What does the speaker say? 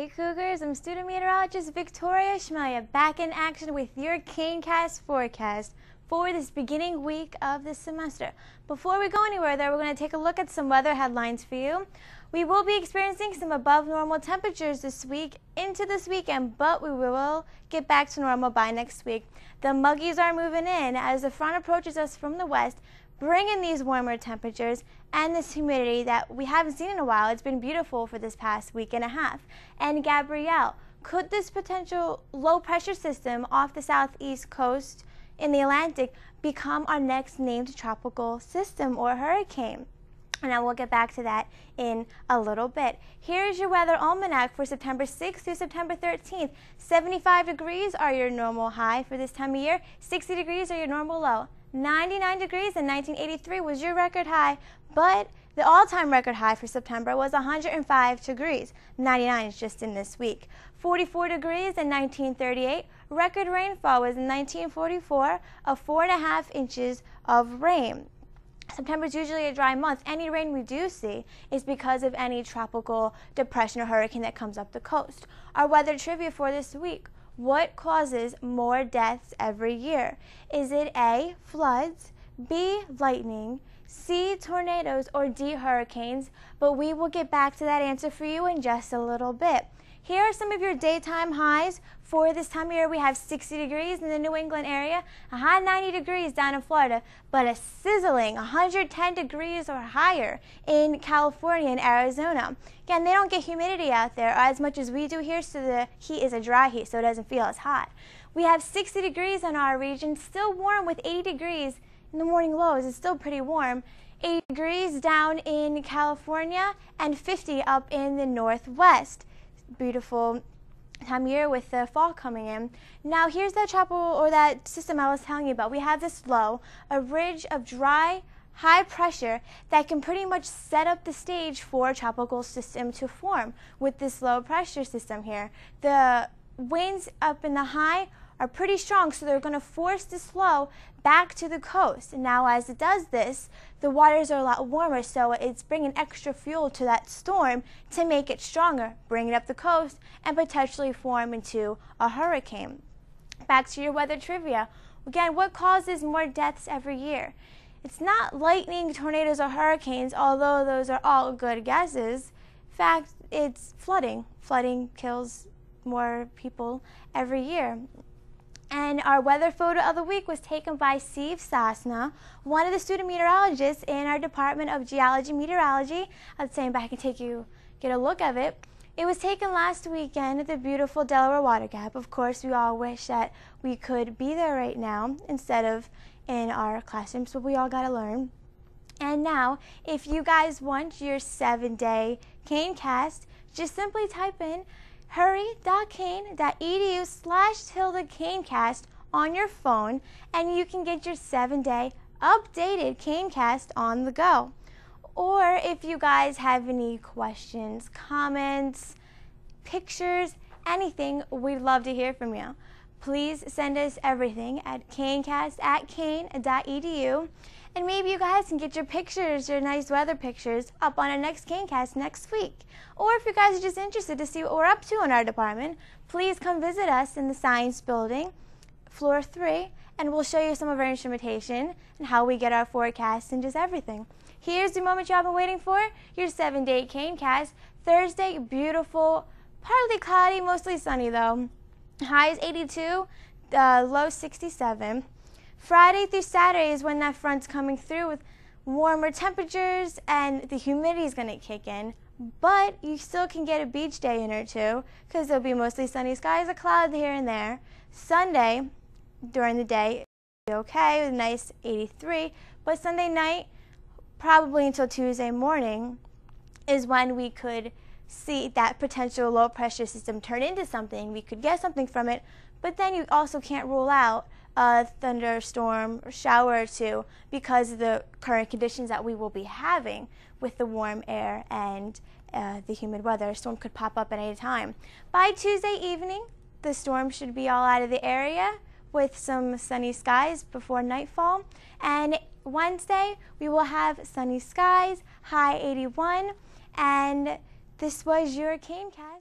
Hey Cougars, I'm student meteorologist Victoria Shmaya back in action with your KaneCast forecast for this beginning week of the semester. Before we go anywhere though, we're going to take a look at some weather headlines for you. We will be experiencing some above normal temperatures this week into this weekend, but we will get back to normal by next week. The muggies are moving in as the front approaches us from the west, bringing these warmer temperatures and this humidity that we haven't seen in a while. It's been beautiful for this past week and a half. And Gabrielle, could this potential low pressure system off the southeast coast in the Atlantic become our next named tropical system or hurricane? And I will get back to that in a little bit. Here's your weather almanac for September 6th through September 13th. 75 degrees are your normal high for this time of year. 60 degrees are your normal low. 99 degrees in 1983 was your record high, but the all-time record high for September was 105 degrees. 99 is just in this week. 44 degrees in 1938. Record rainfall was in 1944 of 4.5 inches of rain. September is usually a dry month. Any rain we do see is because of any tropical depression or hurricane that comes up the coast. Our weather trivia for this week. What causes more deaths every year? Is it A, floods, B, lightning, C, tornadoes, or D, hurricanes? But we will get back to that answer for you in just a little bit. Here are some of your daytime highs for this time of year. We have 60 degrees in the New England area, a high 90 degrees down in Florida, but a sizzling 110 degrees or higher in California and Arizona. Again, they don't get humidity out there as much as we do here, so the heat is a dry heat, so it doesn't feel as hot. We have 60 degrees in our region, still warm with 80 degrees in the morning lows. It's still pretty warm. 80 degrees down in California and 50 up in the Northwest. Beautiful time of year with the fall coming in. Now here's that tropical or that system I was telling you about. We have this low, a ridge of dry, high pressure that can pretty much set up the stage for a tropical system to form with this low pressure system here. The winds up in the high are pretty strong, so they're going to force this low back to the coast. And now as it does this, the waters are a lot warmer, so it's bringing extra fuel to that storm to make it stronger, bring it up the coast, and potentially form into a hurricane. Back to your weather trivia. Again, what causes more deaths every year? It's not lightning, tornadoes, or hurricanes, although those are all good guesses. In fact, it's flooding. Flooding kills more people every year. And our weather photo of the week was taken by Steve Sosna, one of the student meteorologists in our Department of Geology Meteorology. I'd say back and get a look of it. It was taken last weekend at the beautiful Delaware Water Gap. Of course, we all wish that we could be there right now instead of in our classrooms, but we all got to learn. And now, if you guys want your 7-day KaneCast, just simply type in hurry.kane.edu/KaneCast on your phone, and you can get your 7-day updated KaneCast on the go. Or if you guys have any questions, comments, pictures, anything, we'd love to hear from you. Please send us everything at KaneCast@kane.edu. And maybe you guys can get your pictures, your nice weather pictures, up on our next KaneCast next week. Or if you guys are just interested to see what we're up to in our department, please come visit us in the Science Building, floor 3, and we'll show you some of our instrumentation and how we get our forecasts and just everything. Here's the moment y'all been waiting for, your 7-day KaneCast. Thursday, beautiful, partly cloudy, mostly sunny though. High is 82, low 67. Friday through Saturday is when that front's coming through with warmer temperatures and the humidity is going to kick in. But you still can get a beach day in or two because there'll be mostly sunny skies, a cloud here and there. Sunday, during the day, it'll be okay with a nice 83. But Sunday night, probably until Tuesday morning, is when we could see that potential low pressure system turn into something. We could get something from it, but then you also can't rule out a thunderstorm or shower or two because of the current conditions that we will be having with the warm air and the humid weather. A storm could pop up at any time. By Tuesday evening, the storm should be all out of the area with some sunny skies before nightfall. And Wednesday, we will have sunny skies, high 81, and this was your KaneCast.